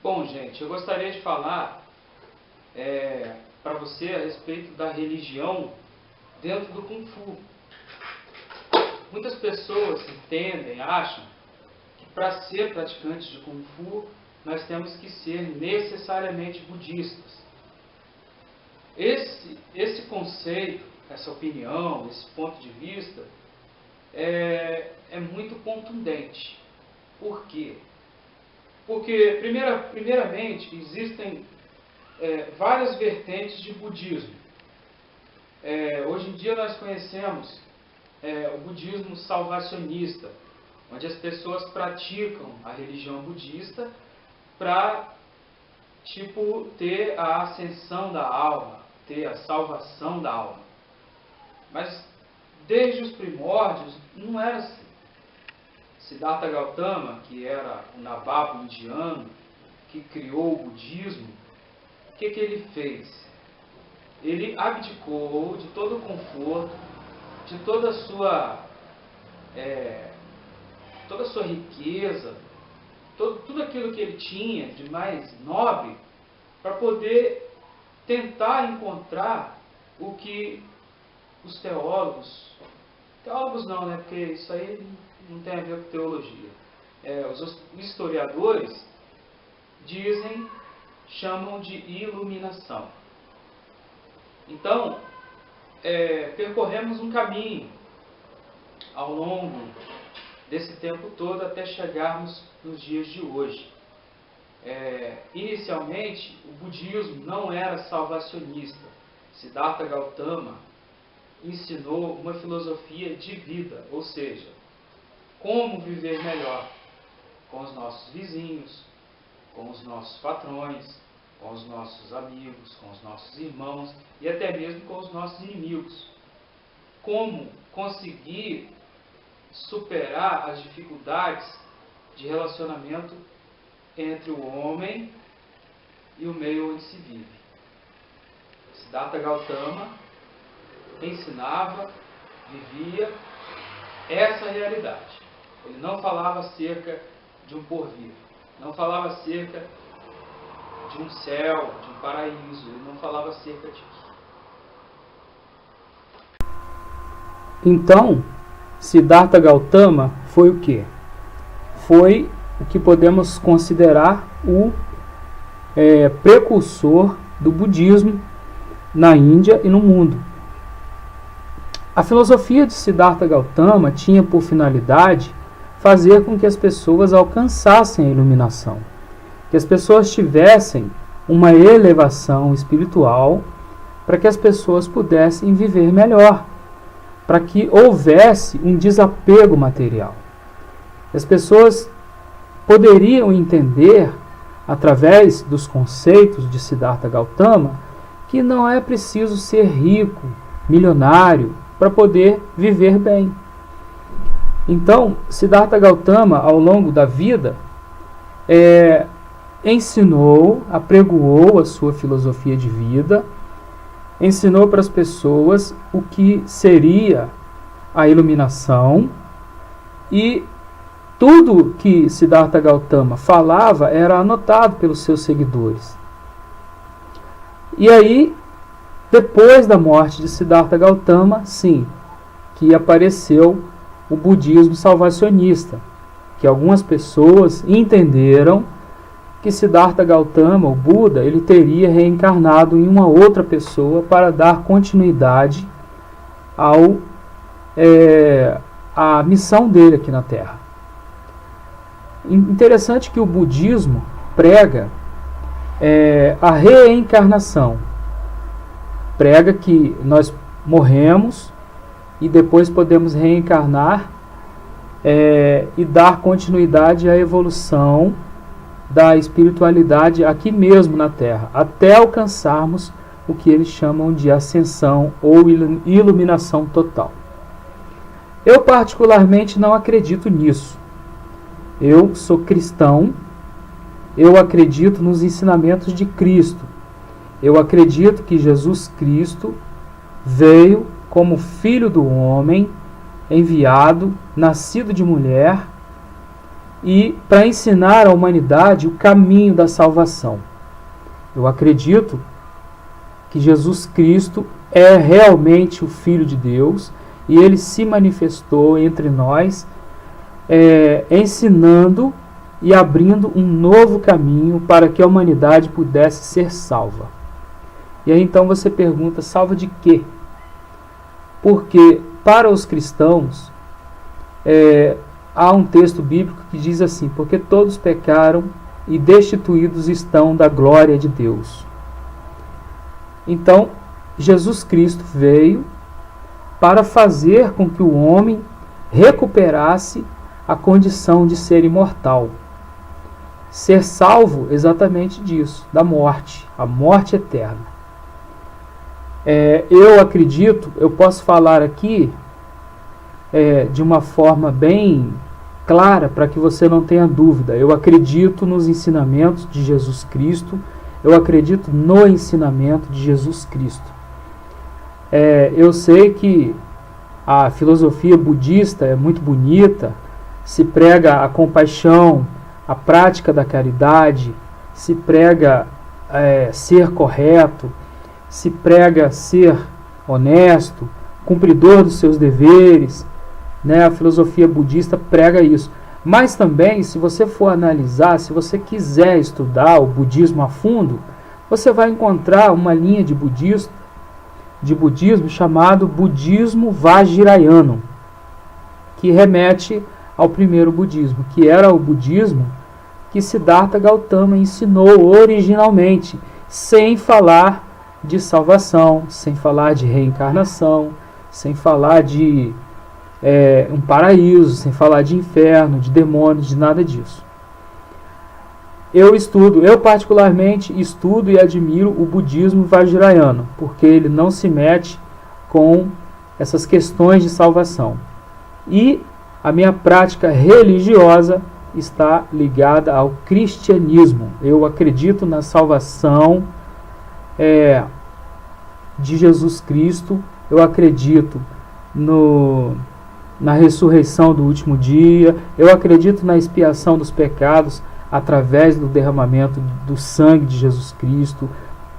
Bom, gente, eu gostaria de falar para você a respeito da religião dentro do Kung Fu. Muitas pessoas entendem, acham que para ser praticantes de Kung Fu, nós temos que ser necessariamente budistas. Esse conceito, essa opinião, esse ponto de vista é muito contundente. Por quê? Porque, primeiramente, existem várias vertentes de budismo. Hoje em dia nós conhecemos o budismo salvacionista, onde as pessoas praticam a religião budista para ter a ascensão da alma, ter a salvação da alma. Mas desde os primórdios não era assim. Siddhartha Gautama, que era o nababo indiano, que criou o budismo, o que ele fez? Ele abdicou de todo o conforto, de toda a sua riqueza, tudo aquilo que ele tinha de mais nobre, para poder tentar encontrar o que os teólogos não, né? Porque isso aí não tem a ver com teologia. Os historiadores chamam de iluminação. Então, percorremos um caminho ao longo desse tempo todo até chegarmos nos dias de hoje. Inicialmente, o budismo não era salvacionista. Siddhartha Gautama ensinou uma filosofia de vida, ou seja, como viver melhor com os nossos vizinhos, com os nossos patrões, com os nossos amigos, com os nossos irmãos e até mesmo com os nossos inimigos. Como conseguir superar as dificuldades de relacionamento entre o homem e o meio onde se vive. Siddhartha Gautama ensinava, vivia essa realidade. Ele não falava acerca de um porvir, não falava acerca de um céu, de um paraíso, ele não falava acerca disso. Então, Siddhartha Gautama foi o quê? Foi o que podemos considerar o precursor do budismo na Índia e no mundo. A filosofia de Siddhartha Gautama tinha por finalidade fazer com que as pessoas alcançassem a iluminação, que as pessoas tivessem uma elevação espiritual, para que as pessoas pudessem viver melhor, para que houvesse um desapego material. As pessoas poderiam entender, através dos conceitos de Siddhartha Gautama, que não é preciso ser rico, milionário, para poder viver bem. Então, Siddhartha Gautama, ao longo da vida, ensinou, apregoou a sua filosofia de vida, ensinou para as pessoas o que seria a iluminação, e tudo que Siddhartha Gautama falava era anotado pelos seus seguidores. E aí, depois da morte de Siddhartha Gautama, sim, que apareceu o budismo salvacionista, que algumas pessoas entenderam que Siddhartha Gautama, o Buda, ele teria reencarnado em uma outra pessoa para dar continuidade à missão dele aqui na Terra. Interessante que o budismo prega a reencarnação. Prega que nós morremos e depois podemos reencarnar e dar continuidade à evolução da espiritualidade aqui mesmo na Terra, até alcançarmos o que eles chamam de ascensão ou iluminação total. Eu particularmente não acredito nisso. Eu sou cristão, eu acredito nos ensinamentos de Cristo. Eu acredito que Jesus Cristo veio como Filho do Homem, enviado, nascido de mulher, e para ensinar à humanidade o caminho da salvação. Eu acredito que Jesus Cristo é realmente o Filho de Deus e ele se manifestou entre nós, ensinando e abrindo um novo caminho para que a humanidade pudesse ser salva. E aí então você pergunta, salva de quê? Porque para os cristãos há um texto bíblico que diz assim, porque todos pecaram e destituídos estão da glória de Deus. Então, Jesus Cristo veio para fazer com que o homem recuperasse a condição de ser imortal. Ser salvo exatamente disso, da morte, a morte eterna. Eu acredito, eu posso falar aqui de uma forma bem clara para que você não tenha dúvida. Eu acredito nos ensinamentos de Jesus Cristo, eu acredito no ensinamento de Jesus Cristo. Eu sei que a filosofia budista é muito bonita, se prega a compaixão, a prática da caridade, se prega ser correto, se prega ser honesto, cumpridor dos seus deveres, né? A filosofia budista prega isso. Mas também, se você for analisar, se você quiser estudar o budismo a fundo, você vai encontrar uma linha de budismo chamado budismo Vajrayana, que remete ao primeiro budismo, que era o budismo que Siddhartha Gautama ensinou originalmente, sem falar de salvação, sem falar de reencarnação, sem falar de um paraíso, sem falar de inferno, de demônios, de nada disso. Eu particularmente estudo e admiro o budismo Vajrayana, porque ele não se mete com essas questões de salvação. E a minha prática religiosa está ligada ao cristianismo. Eu acredito na salvação de Jesus Cristo, eu acredito na ressurreição do último dia, eu acredito na expiação dos pecados através do derramamento do sangue de Jesus Cristo,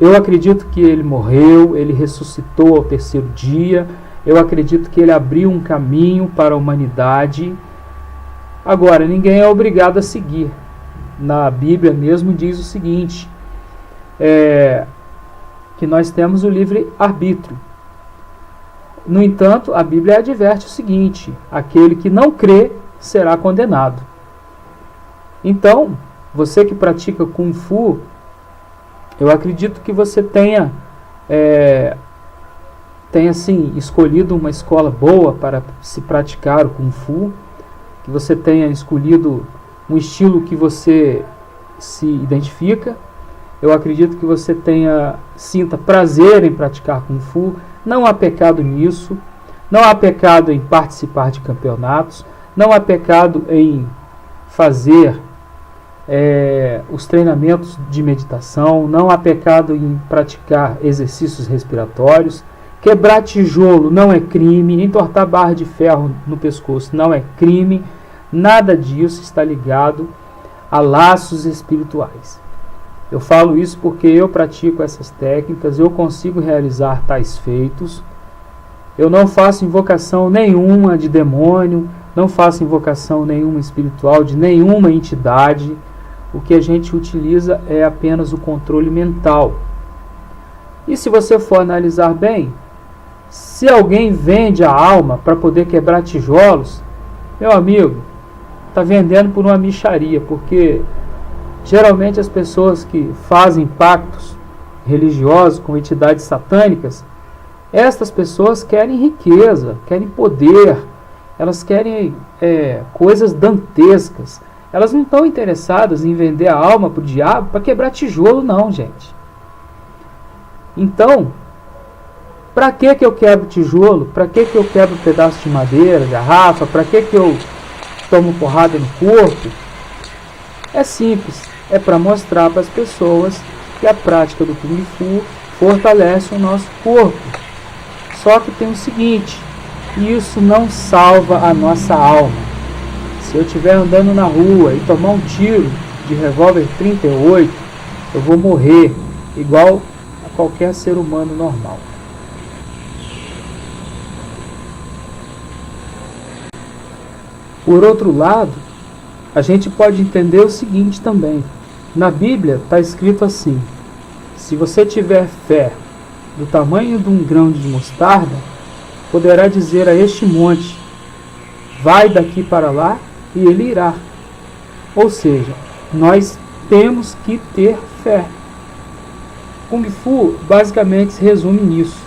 eu acredito que ele morreu, ele ressuscitou ao terceiro dia, eu acredito que ele abriu um caminho para a humanidade. Agora, ninguém é obrigado a seguir. Na Bíblia mesmo diz o seguinte, que nós temos o livre-arbítrio. No entanto, a Bíblia adverte o seguinte, aquele que não crê será condenado. Então, você que pratica Kung Fu, eu acredito que você tenha assim, escolhido uma escola boa para se praticar o Kung Fu, que você tenha escolhido um estilo que você se identifica. Eu acredito que você sinta prazer em praticar Kung Fu. Não há pecado nisso, não há pecado em participar de campeonatos, não há pecado em fazer os treinamentos de meditação, não há pecado em praticar exercícios respiratórios. Quebrar tijolo não é crime, entortar barra de ferro no pescoço não é crime, nada disso está ligado a laços espirituais. Eu falo isso porque eu pratico essas técnicas, eu consigo realizar tais feitos. Eu não faço invocação nenhuma de demônio, não faço invocação nenhuma espiritual de nenhuma entidade. O que a gente utiliza é apenas o controle mental. E se você for analisar bem, se alguém vende a alma para poder quebrar tijolos, meu amigo, está vendendo por uma mixaria, porque geralmente as pessoas que fazem pactos religiosos com entidades satânicas, estas pessoas querem riqueza, querem poder, elas querem coisas dantescas. Elas não estão interessadas em vender a alma para o diabo para quebrar tijolo, não, gente. Então, para que eu quebro tijolo? Para que eu quebro pedaço de madeira, garrafa? Para que eu tomo porrada no corpo? É simples. É para mostrar para as pessoas que a prática do Kung Fu fortalece o nosso corpo. Só que tem o seguinte, isso não salva a nossa alma. Se eu estiver andando na rua e tomar um tiro de revólver 38, eu vou morrer igual a qualquer ser humano normal. Por outro lado, a gente pode entender o seguinte também. Na Bíblia está escrito assim: se você tiver fé do tamanho de um grão de mostarda, poderá dizer a este monte: vai daqui para lá, e ele irá. Ou seja, nós temos que ter fé. Kung Fu basicamente se resume nisso.